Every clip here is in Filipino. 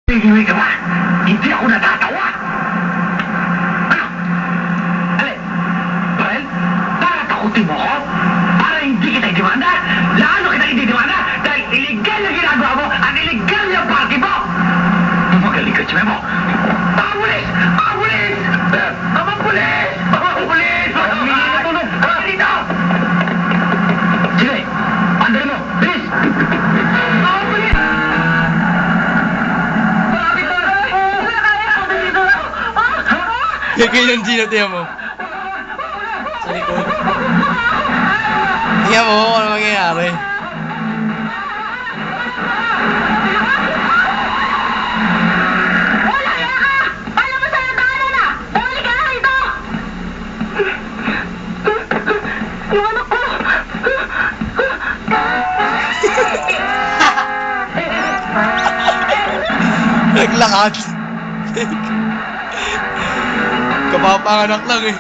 Hihiwi ka ba? Hindi ako natatawa! Ano? Alin? Well, tatakutin mo ko? Para hindi kita idemanda? Lalo kita ididemanda dahil illegal na ginagawa mo at illegal yung party mo! Magaling ka, Chime mo! Mga pulis! Mga pulis! Mga pulis! Mga pulis! Humingi na tulong! Mga dito! Sige! Andali mo! Bilis! Mga pulis! Kaya yung Gino, tiyan mo. Sa likod. Tiyan mo kung ano mangyayari. Wala ya ka! Alam mo sa'yo tahanan na! Bumalik ka na rito! Yung anak ko! Naglakad. Kapapanganak lang eh.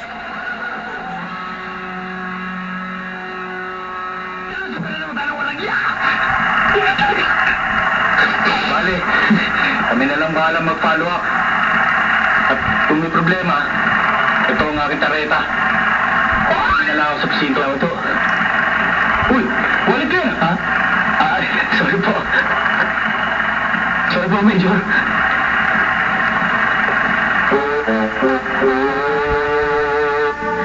Bale, kami na lang bahala mag-follow up. At kung may problema, ito ang aking tareta. Nala ako sa presinto lang ito. Uy, wallet yun, ha? Sorry po. Sorry po, Major.